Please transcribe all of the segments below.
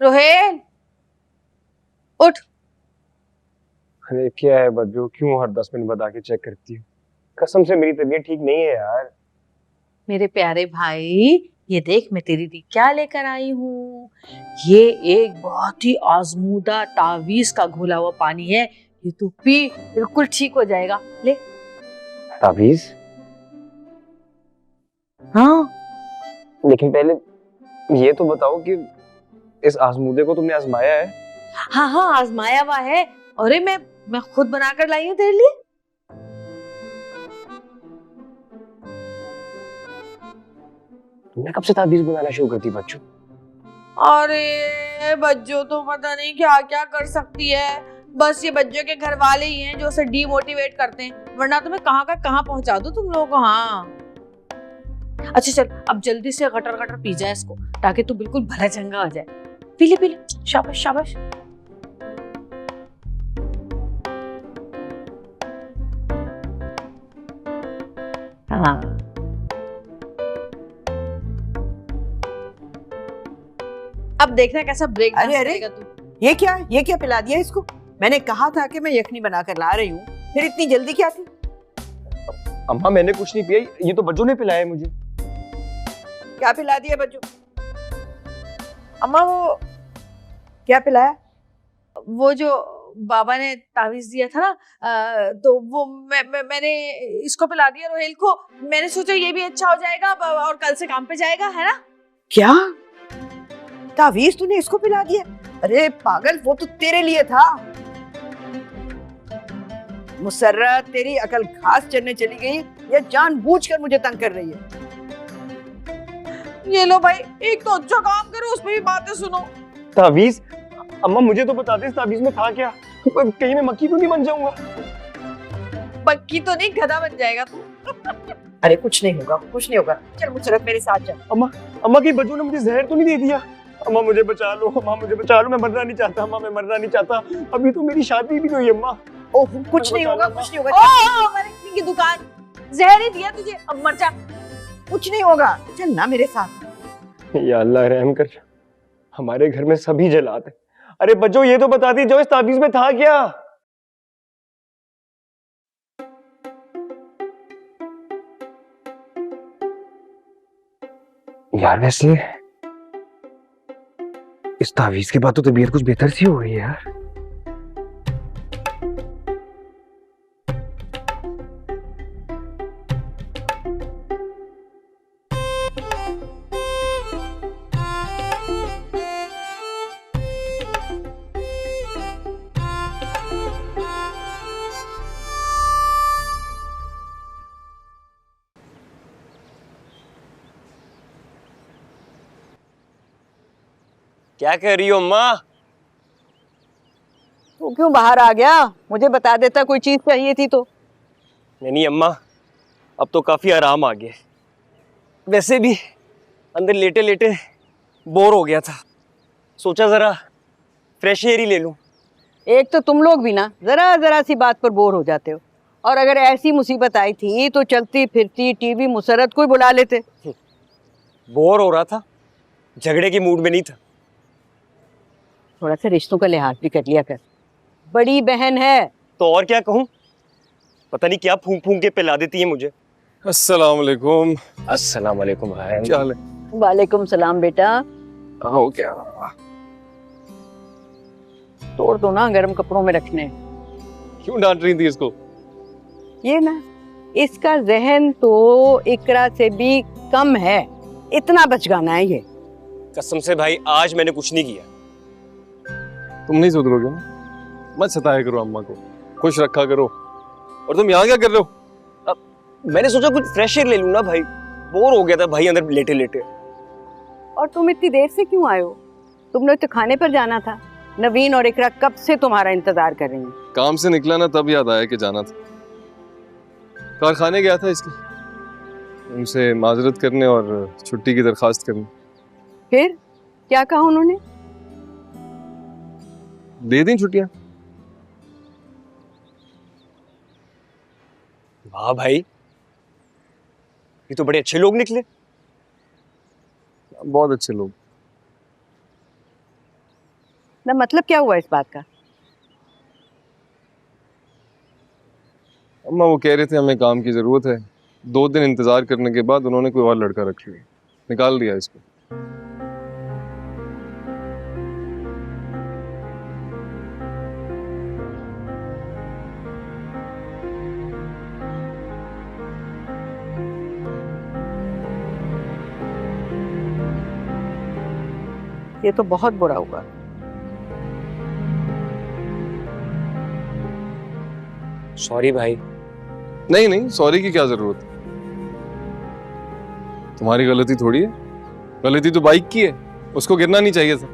रोहेल उठ। अरे क्या है बद्रू, क्यों हर 10 मिनट बाद आके चेक करती हूँ? कसम से मेरी तबीयत ठीक नहीं है यार। मेरे प्यारे भाई, ये देख मैं तेरी लिए क्या लेकर आई हूँ। ये एक बहुत ही आजमूदा तावीज का घोला हुआ पानी है। ये तू पी, बिल्कुल ठीक हो जाएगा। ले। ताबीज? हाँ, लेकिन पहले ये तो बताओ कि इस आजमूदे को तुमने आजमाया है? हाँ हाँ, आजमाया हुआ है। अरे मैं खुद बनाकर लाई हूँ तेरे लिए। तुमने कब से ताबीज बनाना शुरू कर दी बच्चों? अरे बच्चों तो पता नहीं क्या क्या कर सकती है। बस ये बच्चों के घर वाले ही हैं जो उसे डीमोटिवेट करते हैं, वरना तो मैं कहाँ का कहाँ पहुंचा दूं तुम लोगों को। हाँ अच्छा चल, अब जल्दी से गटर गटर पी जाए इसको, ताकि तू बिल्कुल भला चंगा हो जाए। पी ले पी ले, शाबाश शाबाश। हाँ अब देखना कैसा ब्रेक डांस करेगा तू। ये क्या पिला दिया इसको? मैंने कहा था कि मैं यखनी बनाकर ला रही हूँ, फिर इतनी जल्दी क्या थी? अम्मा मैंने कुछ नहीं पिया, ये तो बच्चों ने पिलाया मुझे। क्या पिला दिया बच्चों? अम्मा वो क्या पिलाया? वो जो बाबा ने तावीज दिया था ना, तो वो मैंने इसको पिला दिया रोहेल को। मैंने सोचा ये भी अच्छा हो जाएगा और कल से काम पे जाएगा, है ना? क्या तावीज तूने इसको पिला दिया? अरे पागल, वो तो तेरे लिए था। मुसर्रत, तेरी अकल घास चरने चली गई या जानबूझकर मुझे तंग कर रही है? ये लो भाई, एक तो अच्छा काम करो, उसमें भी बातें सुनो। ताबीज? अम्मा मुझे तो बता दे इस ताबीज में था क्या? कहीं मैं मक्खी तो नहीं बन जाऊंगा? पक्की तो नहीं, गधा बन जाएगा तू। अरे कुछ नहीं होगा। चल मुसर्रत मेरे साथ चल। अम्मा की बच्चों ने मुझे जहर तो नहीं दे दिया? अम्मा मुझे बचा लो, मैं मरना नहीं चाहता। अम्मा मैं मरना नहीं चाहता, अभी तो मेरी शादी भी नहीं हुई अम्मा। ओह कुछ नहीं होगा। मरने की दुकान, जहर ही दिया तुझे, अब मर जा। कुछ नहीं होगा, चल ना मेरे साथ। या अल्लाह रहम कर, हमारे घर में सभी जलाते। अरे बच्चों ये तो बता दी जो इस ताबीज में था क्या? यार वैसे इस तावीज के बाद तो तबीयत कुछ बेहतर सी हो गई है यार। क्या कर रही हो अम्मा? तू क्यों बाहर आ गया? मुझे बता देता, कोई चीज चाहिए थी तो। नहीं अम्मा, अब तो काफी आराम आ गया। वैसे भी अंदर लेटे लेटे बोर हो गया था, सोचा जरा फ्रेश एयर ही ले लूं। एक तो तुम लोग भी ना जरा सी बात पर बोर हो जाते हो, और अगर ऐसी मुसीबत आई थी तो चलती फिरती टीवी मुसर्रत को ही बुला लेते। बोर हो रहा था, झगड़े के मूड में नहीं था। थोड़ा सा रिश्तों का लिहाज भी कर लिया कर, बड़ी बहन है। तो और क्या कहूं, पता नहीं क्या फूंक फूंक के पिला देती है मुझे। अस्सलाम वालेकुम। अस्सलाम वालेकुम भाई। क्या हाल है? वालेकुम सलाम बेटा। हो क्या? तोड़ दो ना, गर्म कपड़ों में रखने। क्यों डांट रही थी इसको? ये ना, इसका जहन तो इकरा से भी कम है, इतना बचगाना है ये। कसम से भाई आज मैंने कुछ नहीं किया। तुम नहीं सुधरोगे ना? मत सताया करो अम्मा को, खुश रखा करो। और तुम यहाँ क्या कर रहे हो? मैंने सोचा कुछ फ्रेश एयर ले लूं ना भाई, बोर हो गया था भाई अंदर लेटे लेटे। और तुम इतनी देर से क्यों आए हो? तुमने तो खाने पर जाना था। नवीन और इकरा कब से तुम्हारा इंतजार कर रही हैं। काम से निकला ना, तब याद आया कि जाना था। कारखाने गया था इसके, उनसे माजरत करने और छुट्टी की दरखास्त करने। फिर क्या कहा उन्होंने? दे दी छुट्टियां। वाह भाई, ये तो बड़े अच्छे लोग निकले। बहुत अच्छे लोग। ना मतलब क्या हुआ इस बात का? अम्मा वो कह रहे थे हमें काम की जरूरत है, 2 दिन इंतजार करने के बाद उन्होंने कोई और लड़का रख लिया, निकाल दिया इसको। ये तो बहुत बुरा हुआ। सॉरी भाई। नहीं नहीं, सॉरी की क्या जरूरत है? तुम्हारी गलती थोड़ी है, गलती तो बाइक की है, उसको गिरना नहीं चाहिए था।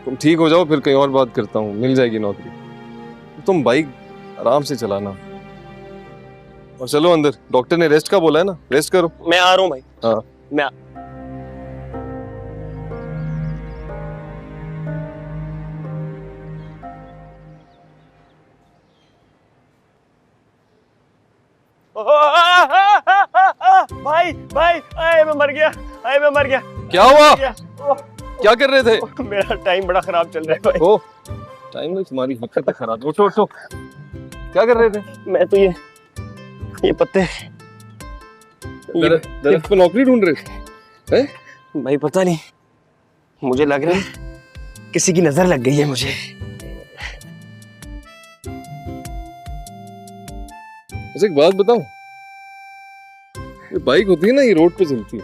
तुम ठीक हो जाओ, फिर कहीं और बात करता हूँ, मिल जाएगी नौकरी। तुम बाइक आराम से चलाना और चलो अंदर, डॉक्टर ने रेस्ट का बोला है ना, रेस्ट करो। मैं आ रहा हूँ भाई। हाँ मैं भाई भाई, आए मैं मर गया, आए मैं मर गया। क्या हुआ? गया। क्या कर रहे थे? मेरा टाइम बड़ा खराब चल रहा है भाई। ओ टाइम में तुम्हारी हरकत खराब। उठो उठो, क्या कर रहे थे? मैं तो ये पत्ते दरख्त पे नौकरी ढूंढ रहे थे हैं? भाई पता नहीं, मुझे लग रहा है किसी की नजर लग गई है मुझे। अच्छा एक बात बताऊं, ये बाइक होती है ना, ये रोड पे चलती है,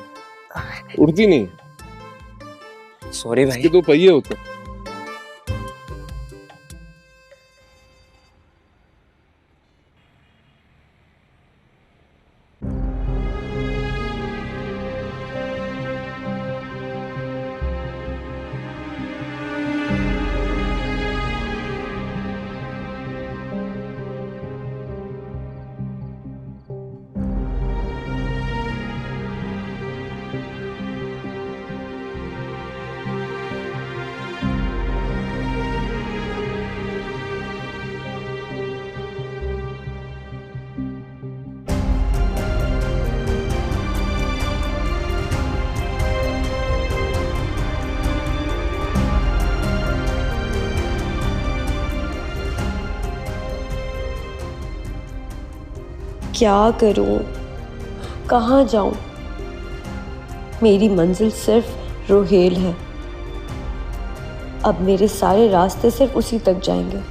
उड़ती नहीं है। सॉरी भाई। इसके 2 पहिए होते हैं। क्या करूं, कहाँ जाऊं? मेरी मंजिल सिर्फ रोहेल है। अब मेरे सारे रास्ते सिर्फ उसी तक जाएंगे।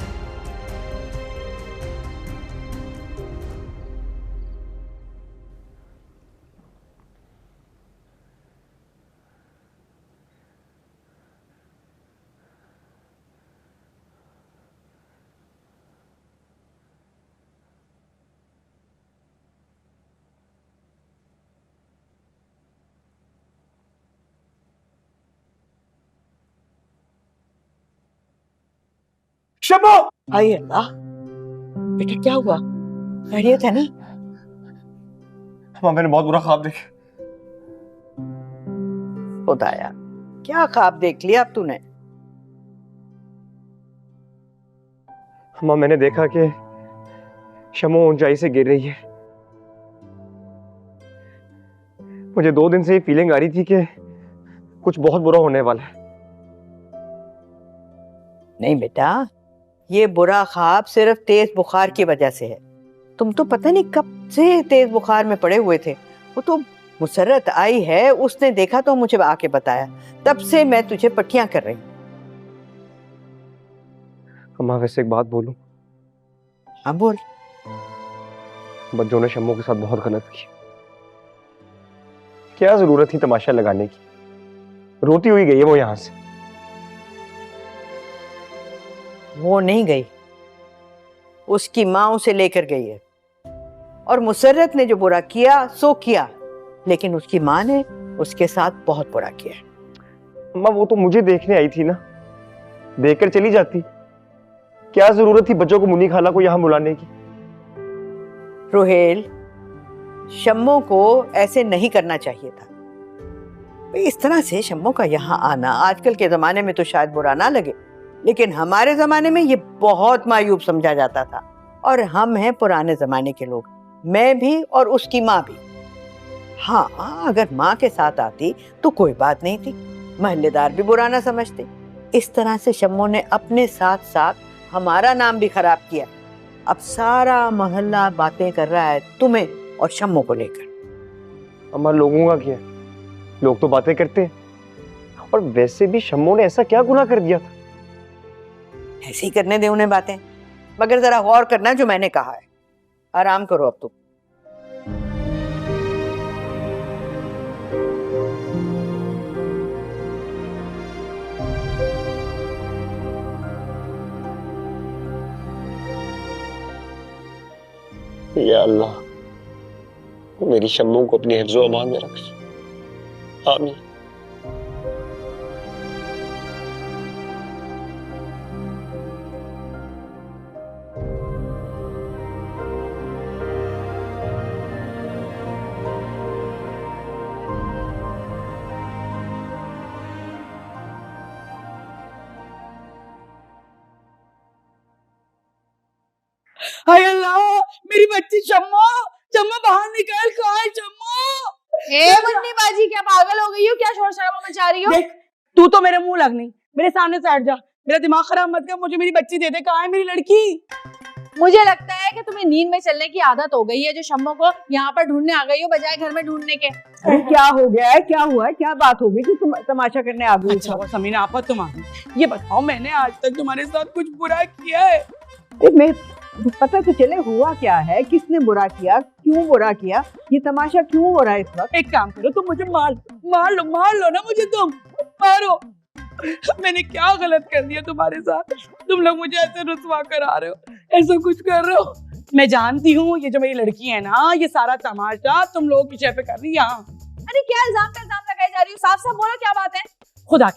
शम्मो! हाय अल्लाह, बेटा क्या हुआ? खैरियत है ना? हाँ, मैंने बहुत बुरा ख्वाब देखा। खुदाया, क्या ख्वाब देख लिया अब तूने? माँ, मैंने देखा कि शम्मो ऊंचाई से गिर रही है। मुझे 2 दिन से ये फीलिंग आ रही थी कि कुछ बहुत बुरा होने वाला है। नहीं बेटा, ये बुरा ख्वाब सिर्फ तेज बुखार की वजह से है। तुम तो पता नहीं कब से तेज बुखार में पड़े हुए थे। वो तो मुसर्रत आई है, उसने देखा तो मुझे आके बताया, तब से मैं तुझे पट्टियां कर रही हूँ। अम्मा, वैसे एक बात बोलूं? हाँ बोल। बच्चों ने शम्मो के साथ बहुत गलत की। क्या जरूरत थी तमाशा लगाने की? रोती हुई गई है वो यहां से। वो नहीं गई, उसकी माँ उसे लेकर गई है। और मुसर्रत ने जो बुरा किया सो किया, लेकिन उसकी माँ ने उसके साथ बहुत बुरा किया। अम्मा, वो तो मुझे देखने आई थी ना, देखकर चली जाती। क्या जरूरत थी बच्चों को मुन्नी खाला को यहां बुलाने की? रोहेल, शम्मो को ऐसे नहीं करना चाहिए था। इस तरह से शम्मो का यहाँ आना आजकल के जमाने में तो शायद बुरा ना लगे, लेकिन हमारे जमाने में ये बहुत मायूब समझा जाता था। और हम हैं पुराने जमाने के लोग, मैं भी और उसकी माँ भी। हाँ, अगर माँ के साथ आती तो कोई बात नहीं थी, महल्लेदार भी बुरा ना समझते। इस तरह से शम्मो ने अपने साथ साथ हमारा नाम भी खराब किया। अब सारा मोहल्ला बातें कर रहा है तुम्हें और शम्मो को लेकर। अम्मा लोगों का क्या है? लोग तो बातें करते हैं। और वैसे भी शम्मो ने ऐसा क्या गुनाह कर दिया था? ऐसे ही करने दे उन्हें बातें, मगर जरा गौर करना जो मैंने कहा है। आराम करो अब तुम। या अल्लाह, मेरी शम्मो को अपनी हिफ्ज़ो अमान में रख। आमीन। हाय अल्लाह, मेरी बच्ची शम्मो, शम्मो बाहर निकल, कहाँ है शम्मो? ए मुन्नी बाजी, क्या पागल हो गई हो? क्या शोर शराबा मचा रही हो? देख, तू तो मेरे मुंह लग नहीं, मेरे सामने से हट जा। मेरा दिमाग खराब मत कर, मुझे मेरी बच्ची दे दे। कहाँ है मेरी लड़की? मुझे लगता है कि तुम्हें नींद में चलने की आदत हो गई है, जो शम्मो को यहाँ पर ढूंढने आ गई हो बजाय घर में ढूंढने के। अरे क्या हो गया है, क्या हुआ है, क्या बात हो गई कि तुम तमाशा करने आ गई? अच्छा समीना आपा, तुम आ गई। ये बताओ, मैंने आज तक तुम्हारे साथ कुछ बुरा किया है? मैं पता तो चले हुआ क्या है, किसने बुरा किया, क्यों बुरा किया, ये तमाशा क्यों हो रहा है इस वक्त? एक काम करो, तुम मुझे मार लो ना मुझे, तुम मारो। मैंने क्या गलत कर दिया तुम्हारे साथ? तुम लोग मुझे ऐसे रुसवा करा रहे हो, ऐसा कुछ कर रहे हो। मैं जानती हूँ ये जो मेरी लड़की है ना, ये सारा तमाशा तुम लोगों की शय पे कर रही है। अरे क्या इल्जाम पे इल्जाम लगाई जा रही हो? साफ साफ बोलो क्या बात है? खुदा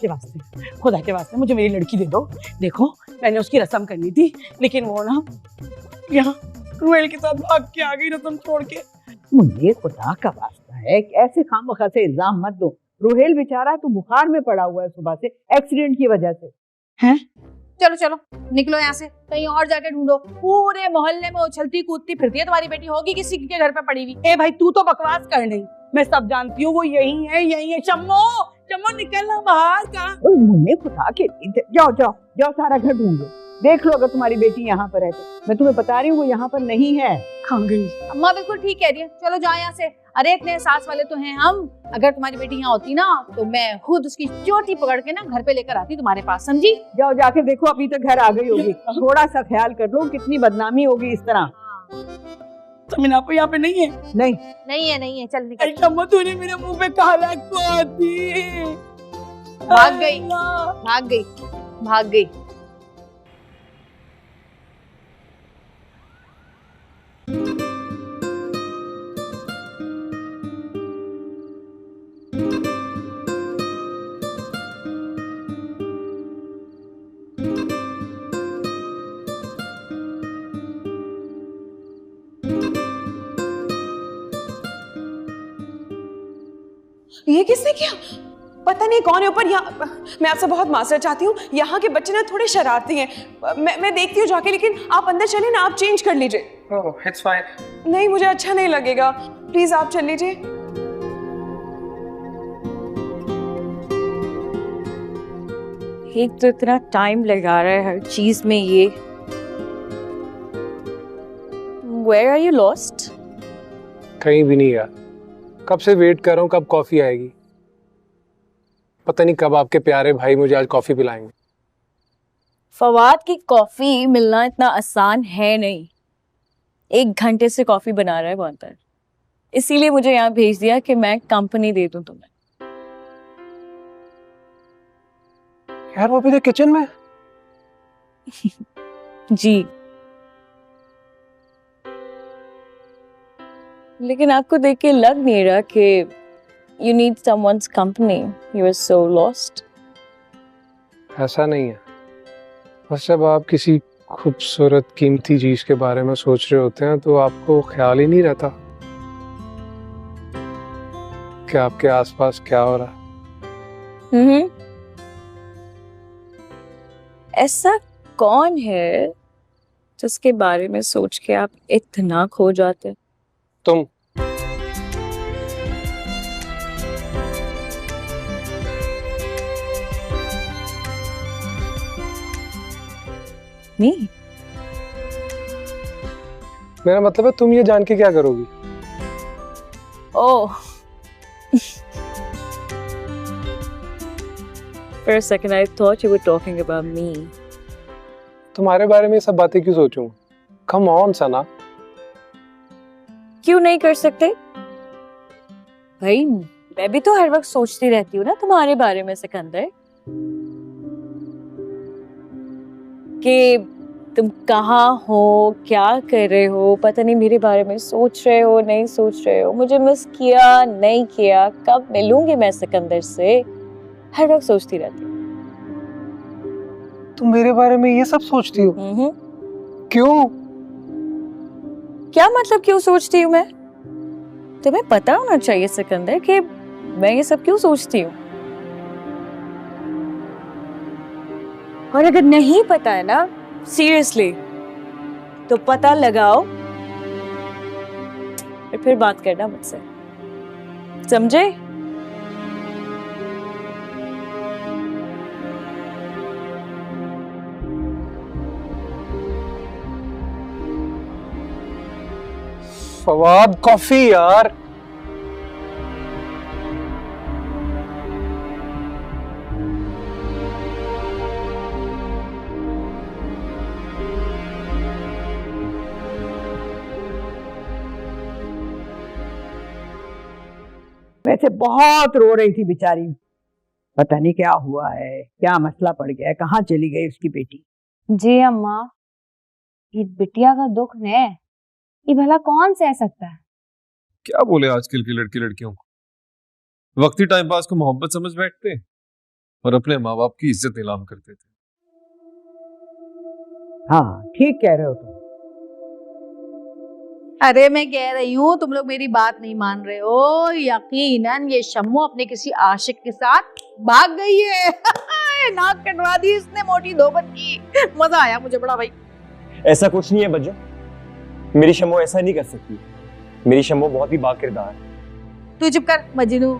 के वास्ते मुझे मेरी लड़की दे दो। देखो, मैंने उसकी रस्म करनी थी, लेकिन वो ना यहाँ रुहेल के साथ भाग के आ गई रस्म छोड़ के। मुझे खुदा का वास्ता है, ऐसे खामखा से इल्जाम मत दो। रुहेल बेचारा तो बुखार में पड़ा हुआ है सुबह से, एक्सीडेंट की वजह से। हैं? चलो चलो निकलो यहाँ से, कहीं और जाके ढूंढो। पूरे मोहल्ले में उछलती कूदती फिरती है तुम्हारी बेटी, होगी किसी के घर पे पड़ी हुई। ए भाई, तू तो बकवास कर नहीं, मैं सब जानती हूँ, वो यही है। शम्मो निकलना बाहर। कहाँ? मुन्ने खुदा के लिए, जाओ सारा घर ढूंढ लो, देख लो अगर तुम्हारी बेटी यहाँ पर है तो। मैं तुम्हें बता रही हूँ वो यहाँ पर नहीं है। कहाँ गई? अम्मा बिल्कुल ठीक कह रही है, चलो जाओ यहाँ से। अरे इतने एहसास वाले तो हैं हम, अगर तुम्हारी बेटी यहाँ होती ना तो मैं खुद उसकी चोटी पकड़ के ना घर पे लेकर आती तुम्हारे पास, समझी? जाओ जाके देखो, अभी तक घर आ गई होगी। थोड़ा सा ख्याल कर लो, कितनी बदनामी होगी इस तरह। समीना आपको यहाँ पे नहीं है? नहीं है, चल निकल। शम्मो, तूने मेरे मुंह पे काला को दी। भाग गई। ये किसने किया? पता नहीं कौन है ऊपर। यहाँ मैं आपसे बहुत माजरत चाहती हूँ, यहाँ के बच्चे ना थोड़े शरारती हैं। मैं देखती हूँ जाके, लेकिन आप अंदर चलिए ना, आप चेंज कर लीजिए। ओह, इट्स फाइन। नहीं, मुझे अच्छा नहीं लगेगा, प्लीज आप चल लीजिए। एक तो इतना टाइम लगा रहा है हर चीज में ये। Where are you lost? कहीं भी नहीं यार, कब से वेट कर रहा हूँ कब कॉफी आएगी। पता नहीं कब आपके प्यारे भाई मुझे आज कॉफी पिलाएंगे। फवाद की कॉफी मिलना इतना आसान है नहीं, 1 घंटे से कॉफी बना रहा है वहां पर, इसीलिए मुझे यहाँ भेज दिया कि मैं कंपनी दे दूं तुम्हें। यार वो भी तो किचन में। जी, लेकिन आपको देख के लग नहीं रहा कि you need someone's company. You are so lost. ऐसा नहीं है, बस जब आप किसी खूबसूरत कीमती चीज के बारे में सोच रहे होते हैं तो आपको ख्याल ही नहीं रहता कि आपके आसपास क्या हो रहा है। ऐसा कौन है जिसके बारे में सोच के आप इतना खो जाते? तुम मी मेरा मतलब है तुम ये जान के क्या करोगी? ओह For a second I thought you were talking about me. तुम्हारे बारे में ये सब बातें क्यों सोचूं? Come on सना। क्यों नहीं कर सकते भाई? मैं भी तो हर वक्त सोचती रहती हूँ ना तुम्हारे बारे में सिकंदर, कि तुम कहाँ हो, क्या कर रहे हो, पता नहीं मेरे बारे में सोच रहे हो नहीं सोच रहे हो, मुझे मिस किया नहीं किया, कब मिलूंगी मैं सिकंदर से, हर वक्त सोचती रहती हूँ। तुम मेरे बारे में ये सब सोचती हो? क्यों? क्या मतलब क्यों सोचती हूँ मैं? तुम्हें पता होना चाहिए सिकंदर कि मैं ये सब क्यों सोचती हूँ। और अगर नहीं पता है ना सीरियसली तो पता लगाओ और फिर बात करना मुझसे, समझे? फवाद कॉफी यार। वैसे बहुत रो रही थी बेचारी, पता नहीं क्या हुआ है, क्या मसला पड़ गया है, कहाँ चली गई उसकी बेटी। जी अम्मा, ये बिटिया का दुख ने ये भला कौन सह सकता है। क्या बोले आजकल की लड़की लड़कियों को, वक्ती टाइम पास को मोहब्बत समझ बैठते और अपने माँ बाप की इज्जत नीलाम करते थे। हाँ ठीक कह रहे हो तुम। अरे मैं कह रही हूँ तुम लोग मेरी बात नहीं मान रहे हो। यकीनन ये शम्मू अपने किसी आशिक के साथ भाग गई है। नाक कटवा दी इसने मोटी धोबन की। मजा आया मुझे बड़ा भाई। ऐसा कुछ नहीं है बज्जो, मेरी शम्मू ऐसा नहीं कर सकती। मेरी शम्मू बहुत ही बाकिरदार है। तू चुप कर मजनू,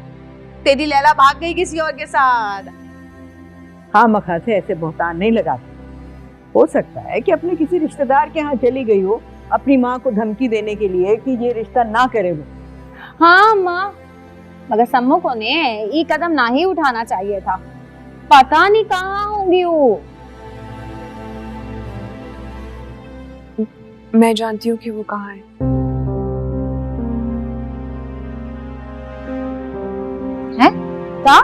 तेरी लैला भाग गई किसी और के साथ। हाँ मखा से ऐसे बहतान नहीं लगाते। हो सकता है कि अपने किसी रिश्तेदार के यहाँ चली गई हो अपनी माँ को धमकी देने के लिए कि ये रिश्ता ना करे वो। हाँ अम्मा, मगर सम्मू को ने ये कदम ना ही उठाना चाहिए था। पता नहीं कहाँ होंगी वो। मैं जानती हूँ कि वो कहाँ है। हैं? क्या?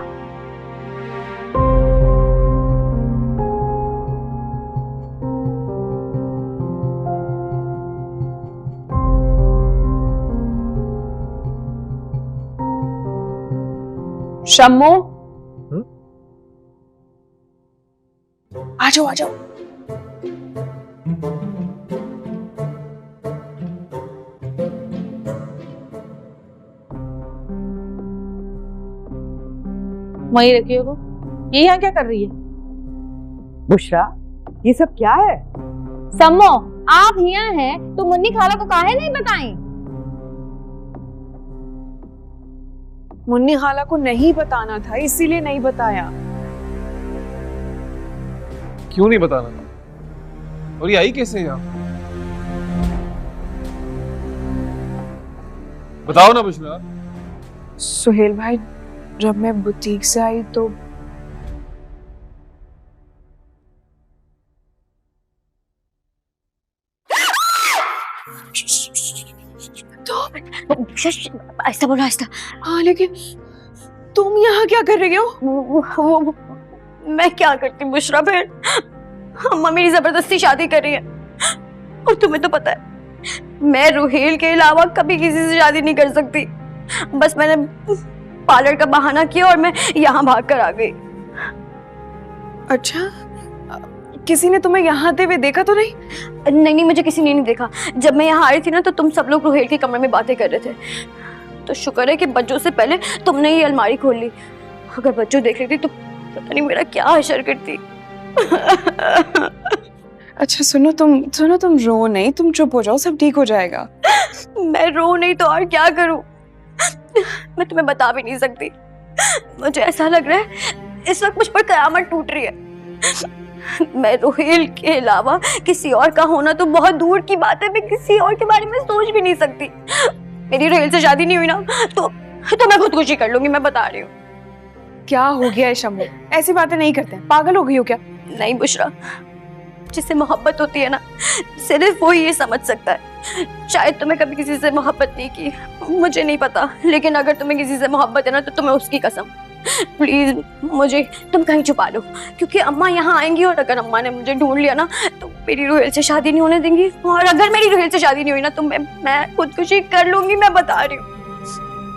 शम्मू, आ जाओ आ जाओ। वहीं रखिए वो। ये यहाँ क्या कर रही है? बुशरा, ये सब क्या है? सम्मो, आप यहाँ हैं तो मुन्नी खाला को काहे नहीं बताएं? मुन्नी खाला को नहीं बताना था, इसीलिए नहीं बताया। क्यों नहीं बताना? और ये आई कैसे यहाँ? बताओ ना बुशरा। सुहेल भाई, जब मैं बुटीक से आई तो ऐसा बोलो ऐसा। हाँ, लेकिन तुम यहाँ क्या कर रही हो? मैं क्या करती बुशरा बहन, अम्मा मेरी जबरदस्ती शादी कर रही है और तुम्हें तो पता है मैं रुहेल के अलावा कभी किसी से शादी नहीं कर सकती। बस मैंने पार्लर का बहाना किया और मैं यहाँ भाग कर आ गई। अच्छा, किसी ने तुम्हें यहाँ आते हुए देखा तो नहीं? नहीं, मुझे किसी ने नहीं देखा। जब मैं यहाँ आई थी ना तो तुम सब लोग रुहेल के कमरे में बातें कर रहे थे, तो शुक्र है कि बच्चों से पहले तुमने ये अलमारी खोल ली। अगर बच्चों देख रही थी तो पता नहीं मेरा क्या हशर करती। अच्छा सुनो तुम रो नहीं, तुम चुप हो जाओ, सब ठीक हो जाएगा। मैं रो नहीं तो और क्या करूं? मैं तुम्हें बता भी नहीं सकती। मुझे ऐसा लग रहा है इस वक्त मुझ पर कयामत टूट रही है। मैं रोहेल के अलावा किसी और का होना तो बहुत दूर की बात है, मैं किसी और के बारे में सोच भी नहीं सकती। मेरी रोहेल से शादी नहीं हुई ना तो मैं खुदकुशी कर लूंगी, मैं बता रही हूँ। क्या हो गया है शम्मू? ऐसी बातें नहीं करते, पागल हो गई हो क्या? नहीं बुशरा, जिससे मोहब्बत होती है ना सिर्फ वो ये समझ सकता है। शायद तुम्हें कभी किसी से मोहब्बत नहीं की, मुझे नहीं पता, लेकिन अगर तुम्हें किसी से मोहब्बत है ना तो तुम्हें उसकी कसम। प्लीज मुझे तुम कहीं छुपा लो, क्योंकि अम्मा यहाँ आएंगी और अगर अम्मा ने मुझे ढूंढ लिया ना तो मेरी रोहेल से शादी नहीं होने देंगी, और अगर मेरी रोहेल से शादी नहीं हुई ना तो मैं खुदकुशी कर लूंगी, मैं बता रही हूँ।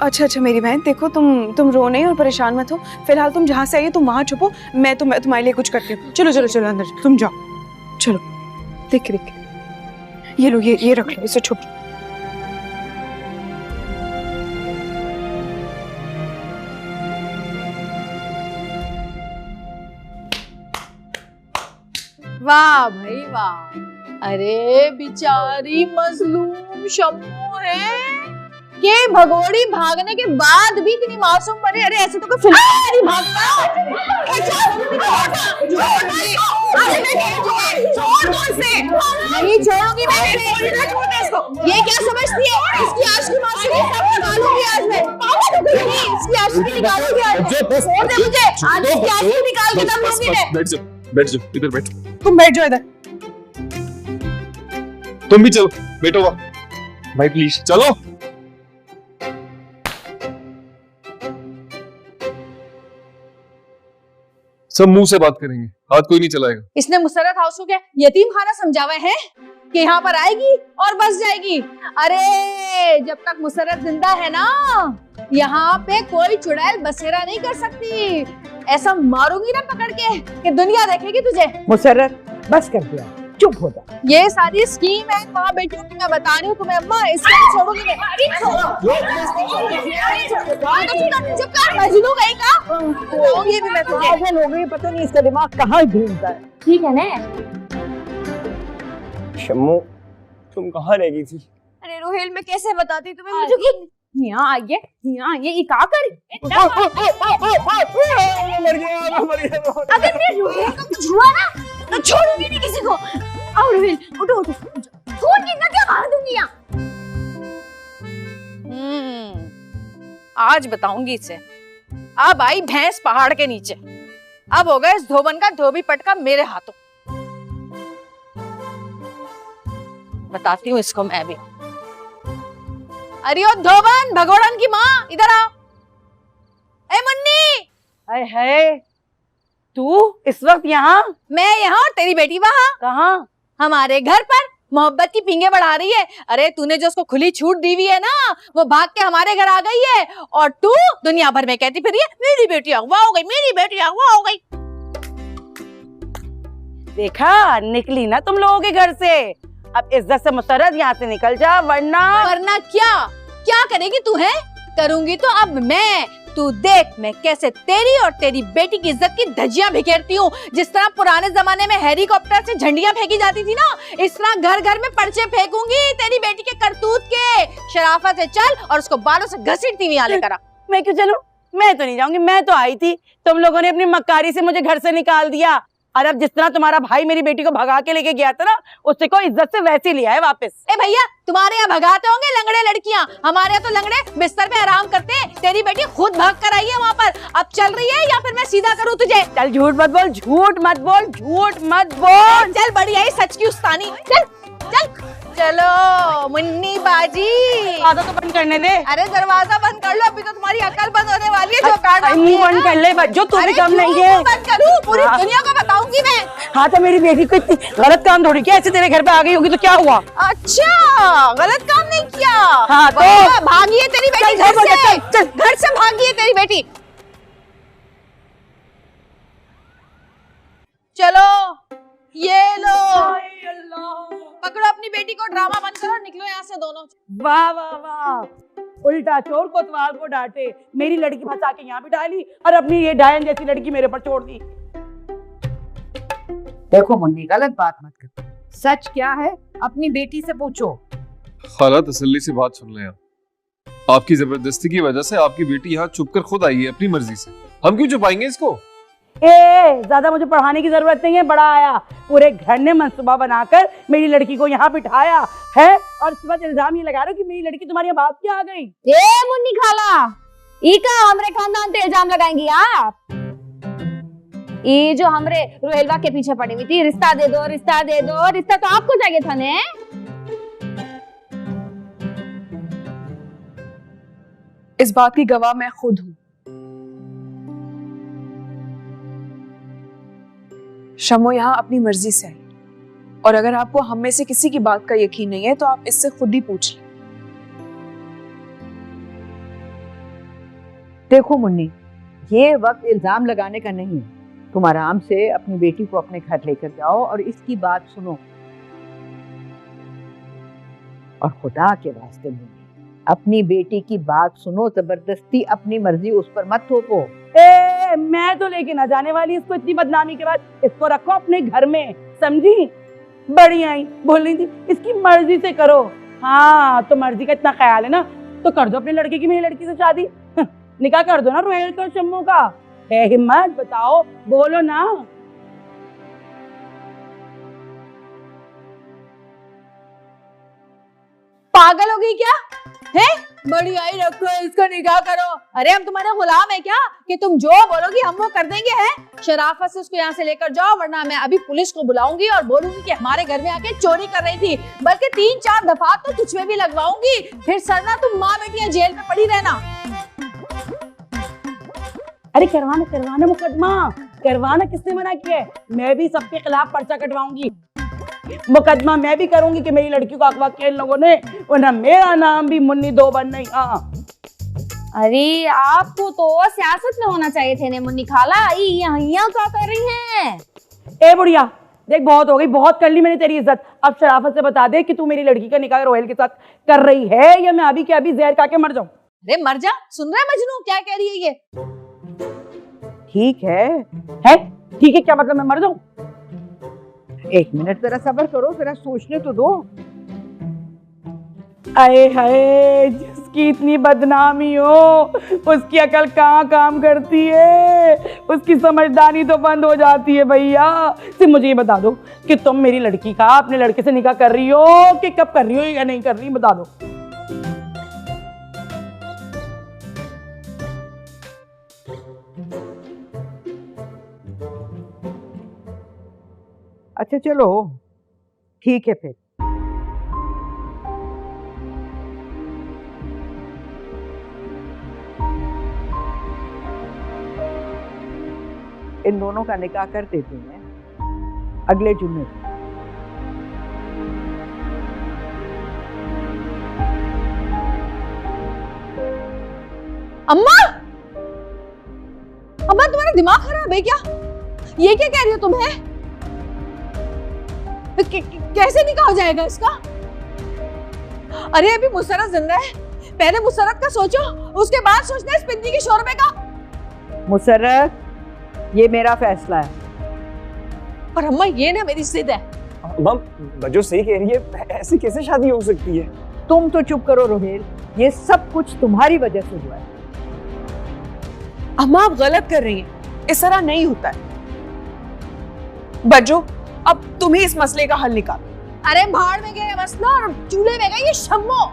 अच्छा मेरी बहन, देखो तुम रो नहीं और परेशान मत हो। फिलहाल तुम जहाँ से आई हो तुम वहाँ छुपो, मैं तुम्हारे लिए कुछ करती हूँ। चलो अंदर तुम जाओ, चलो। देख ये लो, ये रख लो, इसे छुप। वाह भाई वाह, अरे बेचारी मजलूम शम्मू है कि भगोड़ी भागने के बाद भी इतनी मासूम बने। अरे ऐसे तो कोई फिल्म नहीं भागता। नहीं छोड़ूंगी मैं इसे। ये क्या समझती है? इसकी आशिकी मासूमी सब निकालूंगी आज मैं। इसकी आशिकी निकालूंगी आज। छोड़ दे मुझे, आज इसकी आशिकी निकाल के दम लूंगी मैं। बैठ जाओ इधर बैठ। तुम बैठ जाओ इधर। तुम भी चलो, बैठो वहाँ। भाई प्लीज चलो। सब मुंह से बात करेंगे, हाथ कोई नहीं चलाएगा। इसने मुसर्रत हाउस को क्या यतीम खाना समझावा है कि यहाँ पर आएगी और बस जाएगी? अरे जब तक मुसर्रत जिंदा है ना, यहाँ पे कोई चुड़ैल बसेरा नहीं कर सकती। ऐसा मारूंगी ना पकड़ के कि दुनिया देखेगी तुझे। मुसर्रत बस कर दिया, चुप हो जा। ये सारी स्कीम है माँ बेटियों की, मैं बता रही हूँ तुम्हें अम्मा, इसको छोड़ूंगी मैं। चुप कर मजनू कहीं का। बताऊंगी भी मैं तुझे। पागल हो गई, पता नहीं इसका दिमाग कहाँ घूमता है। ठीक है ना? शम्मू तुम कहाँ रह गई थी? अरे रोहेल मैं कैसे बताती तुम्हें, मुझे खुद यहाँ आइए, ये क्या करी? अगर मैं रोहेल को कुछ हुआ ना तो छोड़ूंगी नहीं किसी को। आओ रोहेल, उठो छोड़ के ना क्या मार दूंगी यहाँ। आज बताऊंगी इसे। अब आई भैंस पहाड़ के नीचे, अब होगा इस धोबन का धोबी पटका मेरे हाथों। बताती हूँ इसको मैं भी। अरे ओ धोबन, भगोड़न की माँ, इधर आओ। ए मुन्नी। अरे है तू इस वक्त यहाँ? मैं यहाँ और तेरी बेटी वहाँ। कहाँ? हमारे घर पर मोहब्बत की पींगे बढ़ा रही है। अरे तूने जो उसको खुली छूट दी हुई है ना, वो भाग के हमारे घर आ गई है, और तू दुनिया भर में कहती फिर ये मेरी बेटी अगवा हो गई, मेरी बेटी अगवा हो गई। देखा, निकली ना तुम लोगों के घर से। अब इज्जत से मुसर्रत यहाँ से निकल जा, वरना क्या करेगी तू है? करूंगी तो अब मैं। तू देख मैं कैसे तेरी और तेरी बेटी की इज्जत की धज्जियां बिखेरती हूँ। जिस तरह पुराने जमाने में हेलीकॉप्टर से झंडियां फेंकी जाती थी ना, इस तरह घर घर में पर्चे फेंकूंगी तेरी बेटी के करतूत के। शराफत से चल और उसको बालों से घसीटती हुई यहाँ लेकर आ। मैं क्यों चलूं? मैं तो नहीं जाऊंगी, मैं तो आई थी। तुम लोगों ने अपनी मक्कारी से मुझे घर से निकाल दिया, और अब जिस तरह तुम्हारा भाई मेरी बेटी को भगा के लेके गया था ना, उससे कोई इज्जत से वैसे लिया है वापस। ए भैया, तुम्हारे यहाँ भगाते होंगे लंगड़े लड़कियाँ, हमारे यहाँ तो लंगड़े बिस्तर पे आराम करते हैं। तेरी बेटी खुद भाग कर आई है वहाँ पर। अब चल रही है या फिर मैं सीधा करूँ तुझे? चल झूठ मत बोल, झूठ मत बोल, झूठ मत बोल। चल बढ़िया ही सच की उस्तानी। चल चल चलो मुन्नी बाजी। दरवाजा तो बंद करने दे। अरे दरवाजा बंद कर लो, अभी तो तुम्हारी अकल बंद होने वाली है। जो काटा मुंह बंद कर ले, जो तू भी कम नहीं है। बंद करूं, पूरी दुनिया को बताऊंगी मैं। हाँ तो मेरी बेटी को इतनी गलत काम थोड़ी किया, ऐसे तेरे घर पे आ गई होगी तो क्या हुआ? अच्छा गलत काम नहीं किया। हाँ तो भागी है तेरी बेटी घर से, घर से भागी है तेरी बेटी। चलो ये लो, पकड़ो अपनी बेटी को, ड्रामा बंद करो, निकलो यहाँ से दोनों। वाह वाह वाह, उल्टा चोर कोतवाल को डांटे। मेरी लड़की फंसा के यहाँ भी डाली और अपनी ये डायन जैसी लड़की मेरे पर छोड़ दी। देखो मुन्नी, गलत बात मत करो। सच क्या है अपनी बेटी से पूछो। खाला तसल्ली से बात सुन लें आप। आपकी जबरदस्ती की वजह से आपकी बेटी यहाँ छुप कर खुद आई है अपनी मर्जी से। हम क्यों छुपाएंगे इसको? ज्यादा मुझे पढ़ाने की जरूरत नहीं है। बड़ा आया, पूरे घर ने मंसूबा बनाकर मेरी लड़की को यहाँ बिठाया है और इसके बाद इल्जाम ये लगा रहे हो कि मेरी लड़की तुम्हारी बात क्या आ गई। ए मुन्नी खाला, इका हमरे खानदान पे इल्जाम लगाएंगी आप? ये जो हमरे रोहेलवा के पीछे पड़ी हुई थी, रिश्ता दे दो रिश्ता दे दो, रिश्ता तो आपको चाहिए था ने। इस बात की गवाह मैं खुद हूं। शम्मो यहाँ अपनी मर्जी से आई, और अगर आपको हम में से किसी की बात का यकीन नहीं है तो आप इससे खुद ही पूछ लें। देखो मुन्नी, ये वक्त इल्जाम लगाने का नहीं है। तुम आराम से अपनी बेटी को अपने घर लेकर जाओ और इसकी बात सुनो। और खुदा के वास्ते मुन्नी, अपनी बेटी की बात सुनो, जबरदस्ती अपनी मर्जी उस पर मत थोपो। मैं तो लेके ना जाने वाली इसको इतनी बदनामी के बाद। इसको रखो अपने घर में, समझी? बड़ी आई बोल रही थी इसकी मर्जी से करो। हाँ, तो मर्जी का इतना ख्याल है ना तो कर दो अपने लड़के की मेरी लड़की से शादी। निकाह कर दो ना रोहेल का, शम्मो का। है हिम्मत, बताओ, बोलो ना। पागल हो गई क्या है? बड़ी आई रखो, इसका निकाह करो। अरे हम तुम्हारे गुलाम है क्या कि तुम जो बोलोगी हम वो कर देंगे? हैं शराफत से उसको यहाँ से लेकर जाओ, वरना मैं अभी पुलिस को बुलाऊंगी और बोलूंगी कि हमारे घर में आके चोरी कर रही थी। बल्कि 3-4 दफा तो तुझ में भी लगवाऊंगी। फिर सरना तुम माँ बेटियां जेल में पड़ी रहना। अरे करवाना मुकदमा करवाना, किसने मना किया है? मैं भी सबके खिलाफ पर्चा कटवाऊंगी। मुकदमा मैं भी करूंगी कि मेरी लड़की को अगवा किया इन लोगों ने, वरना मेरा नाम भी मुन्नी दो बन नहीं। हाँ, अरे आपको तो सियासत में होना चाहिए थे ने मुन्नी खाला। यहाँ क्या कर रही हैं? ए बुढ़िया, देख बहुत हो गई, बहुत कर ली मैंने तेरी इज्जत। अब शराफत से बता दे कि तू मेरी लड़की का निकाह रोहेल के साथ कर रही है या मैं अभी के अभी जहर खा के मर जाऊं। अरे मर जा, सुन रहा है मजनू क्या कह रही है ये? ठीक है? ठीक है क्या मतलब मैं मर जाऊं? 1 मिनट जरा सब्र करो, जरा सोचने तो दो। आए हाय, जिसकी इतनी बदनामी हो उसकी अकल कहाँ काम करती है, उसकी समझदारी तो बंद हो जाती है। भैया सिर्फ मुझे ये बता दो कि तुम मेरी लड़की का अपने लड़के से निकाह कर रही हो कि कब कर रही हो या नहीं कर रही, बता दो। अच्छा चलो ठीक है फिर। इन दोनों का निकाह कर देते हैं अगले जुम्मे। अम्मा, अम्मा तुम्हारा दिमाग खराब है क्या? ये क्या कह रही हो तुम? है कैसे निकाह हो जाएगा इसका? अरे अभी मुसरत जिंदा है, पहले मुसरत का सोचो, उसके बाद सोचना है इस पिंदी की शोरबे का। मुसरत, ये मेरा फैसला है। पर अम्मा ये ना मेरी जिद है। अम्मा बजो सही कह रही है, ऐसे कैसे शादी हो सकती है? तुम तो चुप करो रोहेल, ये सब कुछ तुम्हारी वजह से हुआ है। अम्मा आप गलत कर रही हैं, इस तरह नहीं होता है। बजो, अब तुम ही इस मसले का हल निकालो। अरे भाड़ में गया मसला और चूल्हे में गई ये शम्मो।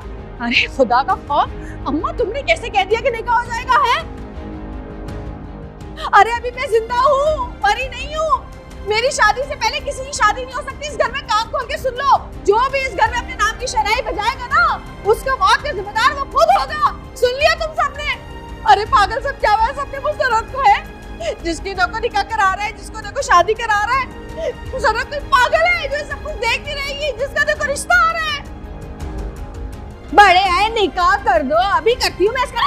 अरे खुदा का खौफ, अम्मा तुमने कैसे कह दिया कि निकाह हो जाएगा? है अरे अभी मैं जिंदा हूँ, मरी नहीं हूँ। मेरी शादी से पहले किसी की शादी नहीं हो सकती। इस घर में कान खोल के सुन लो, जो भी इस घर में अपने नाम की शहनाई बजाएगा ना, उसका मौत का जिम्मेदार वो खुद होगा। सुन लिया तुम सबने? अरे पागल सब क्या हुआ है? सबने मुसरत को है, जिसकी देखो निकाह करा रहा है, जिसको देखो शादी करा रहा है। मुसरत कोई पागल है जो सब कुछ देख नहीं रही, जिसका देखो रिश्ता आ रहा है। बड़े आए निकाह कर दो, अभी करती हूँ मैं इसका।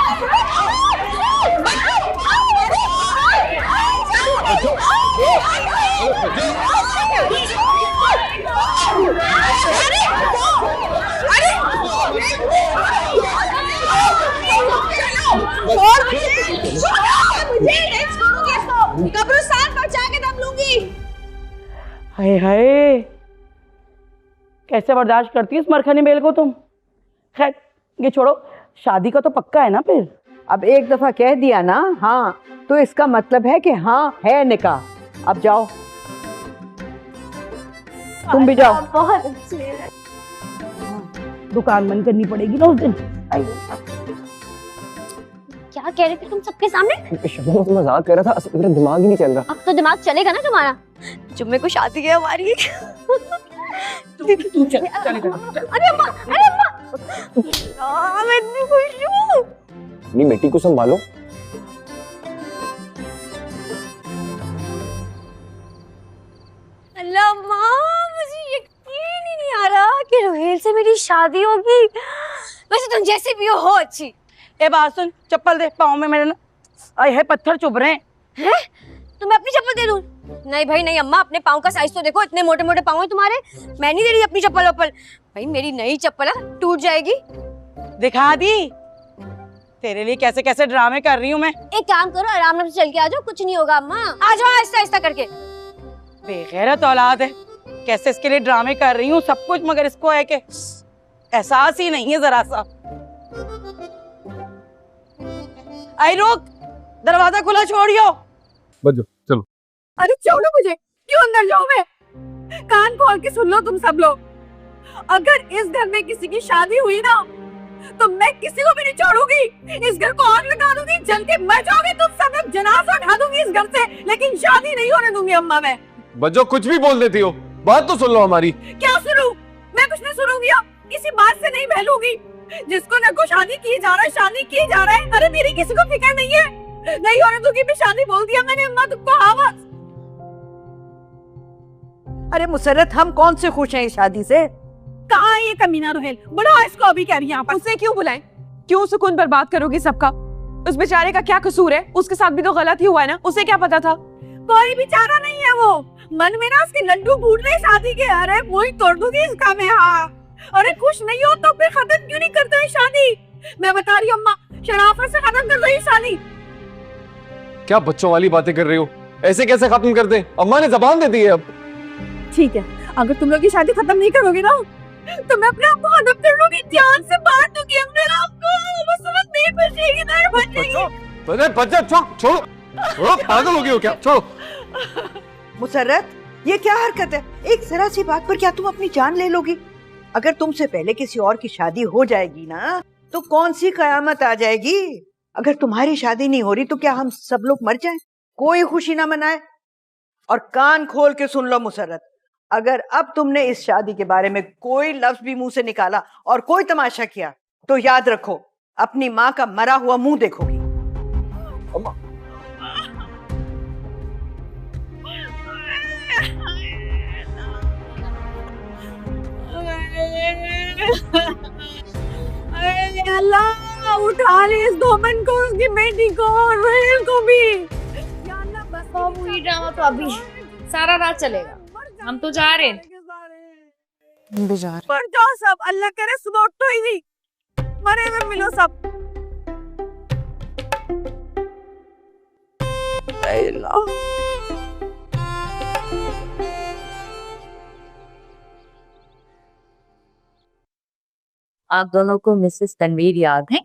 कब्रिस्तान पहुंचा के दम लूंगी। हाय हाय, कैसे बर्दाश्त करती है इस मरखनी बेल को तुम। खैर ये छोड़ो, शादी का तो पक्का है ना फिर? अब एक दफा कह दिया ना हाँ, तो इसका मतलब है कि हाँ है निकाह। अब जाओ, तुम भी जाओ। बहुत अच्छी है। दुकान बंद करनी पड़ेगी ना उस दिन। क्या कह रहे थे तुम सबके सामने? शबनम तो मजाक कर रहा था, मेरा दिमाग ही नहीं चल रहा। अब तो दिमाग चलेगा ना तुम्हारा। जुम्मे को शादी है हमारी। तू चल, चलेगा। अरे अम्मा, अरे अम्मा, मैं इतनी खुश हूँ। अपनी बेटी को संभालो। अल्लाह अम्मा, मुझे यकीन ही नहीं आ रहा कि रोहेल से मेरी शादी होगी। वैसे तुम जैसे भी हो अच्छी। ए बात सुन, चप्पल दे, पाँव में मेरे ना आए है पत्थर चुभ रहे हैं। हैं? तुम्हें अपनी चप्पल दे दूं? नहीं भाई नहीं अम्मा, अपने पाँव का साइज तो देखो, इतने मोटे मोटे पाँव हैं तुम्हारे। मैं नहीं दे रही अपनी चप्पल वप्पल। भाई मेरी नई चप्पल है, टूट जाएगी। दिखा दी तेरे लिए कैसे कैसे ड्रामे कर रही हूँ मैं। एक काम करो, आराम से चल के आ जाओ, कुछ नहीं होगा अम्मा। आ जाओ आहिस्ता आहिस्ता करके। बेगैरत औलाद है, कैसे इसके लिए ड्रामे कर रही हूँ सब कुछ, मगर इसको है कि एहसास ही नहीं है जरा सा। आई रुक, दरवाजा खुला छोड़ियो। बजो चलो। अरे छोड़ो मुझे, क्यों अंदर जाऊं मैं? कान खोल के सुन लो तुम सब लोग, अगर इस घर में किसी की शादी हुई ना तो मैं किसी को भी नहीं छोड़ूंगी। इस घर को आग लगा दूंगी, जल के मर जाओगे तुम सब लोग, जनाजा उठा दूंगी इस घर से, लेकिन शादी नहीं होने दूंगी अम्मा मैं। बजो कुछ भी बोल देती हो, बात तो सुन लो हमारी। क्या सुनूं? मैं कुछ नहीं सुनूंगी, अब किसी बात से नहीं बहलूंगी। जिसको न को शादी की जा रहा है, शादी की जा रहा है। अरे मेरी किसी को फिक्र नहीं है, नहीं होने दूंगी मैं शादी, बोल दिया मैंने अम्मा तुमको। हाँ बस। अरे मुसर्रत, हम कौन से खुश हैं इस शादी से? कहाँ है ये कमीना रोहेल? बुलाओ इसको अभी, कह रही है आप। उसे क्यों बुलाएं? क्यों सुकून बर्बाद करोगी सबका? उस बेचारे का क्या कसूर है? उसके साथ भी तो गलत ही हुआ है ना, उसे क्या पता था? कोई बेचारा नहीं है वो, मन में ना उसके लड्डू फूट रहे शादी के। अरे वही तोड़ दूंगी इसका मैं। हाँ अरे खुश नहीं हो तो फिर खत्म क्यों नहीं करते हैं शादी? मैं बता रही हूँ अम्मा, शराफत से खत्म कर दो ये शादी। क्या बच्चों वाली बातें कर रही हो? ऐसे कैसे खत्म कर दें? अम्मा ने जबान दे दी है अब। ठीक है, अगर तुम लोग ये शादी खत्म नहीं करोगे ना तो मैं अपने आप को खत्म कर लूंगी, जान से मार दूंगी अपने आप को। वो समझ नहीं बचेगी ना, बचेगी। अरे बच्चा छोड़ो, पागल हो गई हो क्या? छोड़ो। मुसर्रत, ये क्या हरकत है? एक जरा सी बात पर क्या तुम अपनी जान ले लोगी? अगर तुमसे पहले किसी और की शादी हो जाएगी ना तो कौन सी कयामत आ जाएगी? अगर तुम्हारी शादी नहीं हो रही तो क्या हम सब लोग मर जाएं? कोई खुशी ना मनाए? और कान खोल के सुन लो मुसर्रत, अगर अब तुमने इस शादी के बारे में कोई लफ्ज भी मुंह से निकाला और कोई तमाशा किया तो याद रखो, अपनी माँ का मरा हुआ मुंह देखोगी। अम्मा अरे अल्लाह, उठा ले इस धोबन को, उसकी बेटी को, रोहेल को भी। या अल्लाह बस बाबू ये ड्रामा तो अभी सारा रात चलेगा। हम तो जा रहे हैं। हम भी जा रहे पर जाओ सब, अल्लाह करे सुबह उठो ही नहीं, मरे हुए मिलो सब। अल्लाह आप दोनों को मिसेस तनवीर याद है?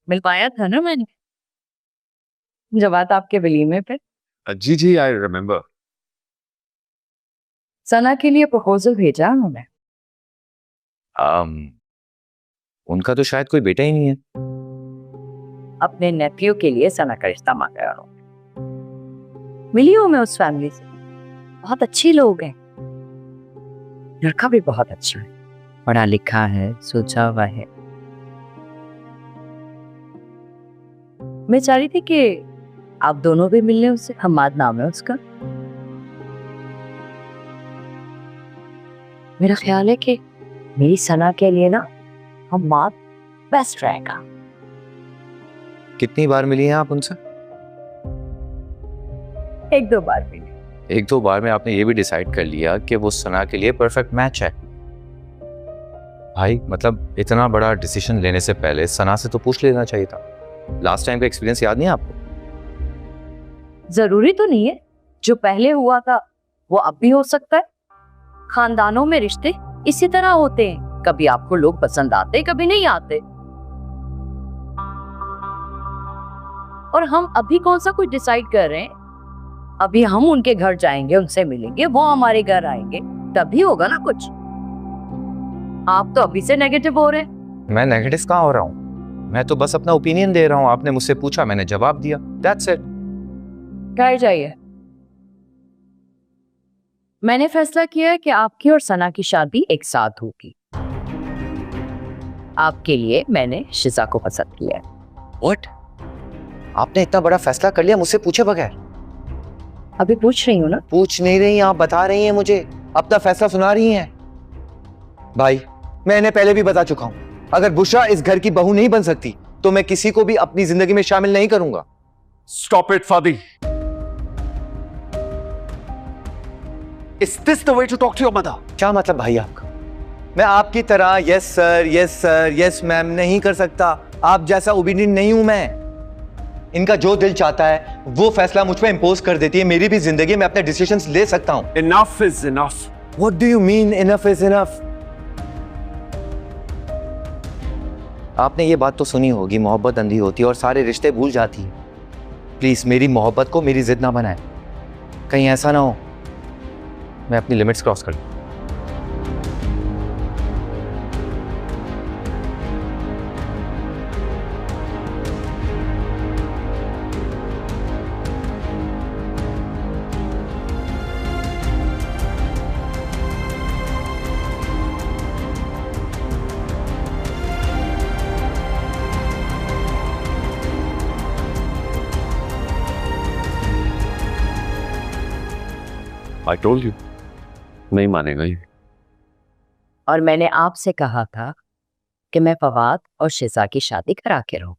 मिल पाया था ना मैंने जब बात आपके वलीमे पे। जी जी आई रिमेम्बर। सना के लिए प्रपोजल भेजा उन्होंने। उनका तो शायद कोई बेटा ही नहीं है। अपने नेफ्यू के लिए सना का रिश्ता मांगा उन्होंने। मिली हूँ मैं उस फैमिली से, बहुत अच्छे लोग हैं। लड़का भी बहुत अच्छा है, पढ़ा लिखा है, सोचा हुआ है। मैं चाह रही थी कि आप दोनों भी मिलने उससे। हमाद नाम है उसका। मेरा ख्याल है कि मेरी सना के लिए ना हमाद बेस्ट रहेगा। कितनी बार मिली हैं आप उनसे? एक दो बार मिली। एक दो बार में आपने ये भी डिसाइड कर लिया कि वो सना के लिए परफेक्ट मैच है। भाई मतलब इतना बड़ा डिसीजन लेने से पहले सना से तो पूछ लेना चाहिए था। लास्ट टाइम का एक्सपीरियंस याद नहीं है आपको? जरूरी तो नहीं है जो पहले हुआ था वो अब भी हो सकता है। खानदानों में रिश्ते इसी तरह होते हैं, कभी आपको लोग पसंद आते कभी नहीं आते। और हम अभी कौन सा कुछ डिसाइड कर रहे हैं? अभी हम उनके घर जाएंगे, उनसे मिलेंगे, वो हमारे घर आएंगे, तभी होगा ना कुछ। आप तो अभी से नेगेटिव हो रहे हैं। मैं नेगेटिव कहाँ हो रहा हूँ? मैं तो बस अपना ओपिनियन दे रहा हूँ। आपने मुझसे पूछा, मैंने जवाब दिया, दैट्स इट। घर जाइए। मैंने फैसला किया है कि आपकी और सना की शादी एक साथ होगी। आपके लिए मैंने शिजा को पसंद किया है। व्हाट? आपने इतना बड़ा फैसला कर लिया मुझसे पूछे बगैर? अभी पूछ रही हूँ ना। पूछ नहीं रही, आप बता रही हैं मुझे, अपना फैसला सुना रही हैं। भाई मैं इन्हें पहले भी बता चुका हूं, अगर बुशरा इस घर की बहू नहीं बन सकती तो मैं किसी को भी अपनी जिंदगी में शामिल नहीं करूंगा। Stop it, Fadi. Is this the way to talk to your mother? क्या मतलब भाई आपका? मैं आपकी तरह यस सर यस मैम नहीं कर सकता। आप जैसा ओबीडिएंट नहीं हूं मैं। इनका जो दिल चाहता है वो फैसला मुझ पे इंपोज कर देती है। मेरी भी जिंदगी में अपने डिसीजंस ले सकता हूं। Enough is enough. What do you mean enough is enough? आपने ये बात तो सुनी होगी, मोहब्बत अंधी होती है और सारे रिश्ते भूल जाती है। प्लीज मेरी मोहब्बत को मेरी जिद ना बनाए। कहीं ऐसा ना हो मैं अपनी लिमिट्स क्रॉस कर लूं। I told you. नहीं मानेगा ये। और मैंने आपसे कहा था कि मैं फवाद और शिजा की शादी करा के रहूं।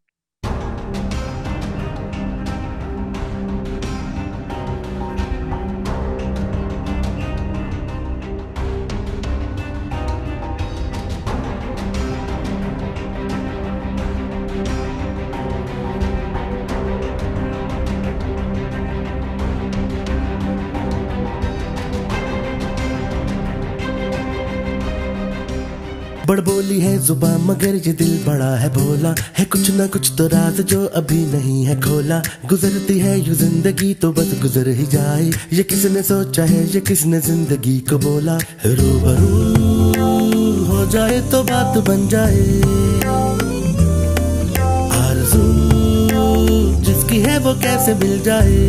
बड़बोली है जुबान मगर ये दिल बड़ा है भोला है, कुछ ना कुछ तो राज जो अभी नहीं है खोला। गुजरती है यूं जिंदगी तो बस गुजर ही जाए, ये किसने सोचा है ये किसने जिंदगी को बोला। रूबरू हो जाए तो बात बन जाए, आरज़ू जिसकी है वो कैसे मिल जाए।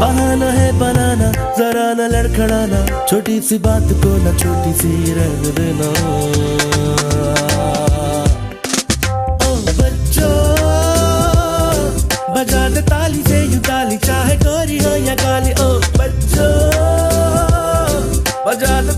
बहाना है बनाना जरा न लड़खड़ाना, छोटी सी बात को न छोटी सी रहने देना। ओ बच्चों बजा दे ताली से यूं ताली, चाहे गोरी हो या काली। ओ बच्चों बजा दे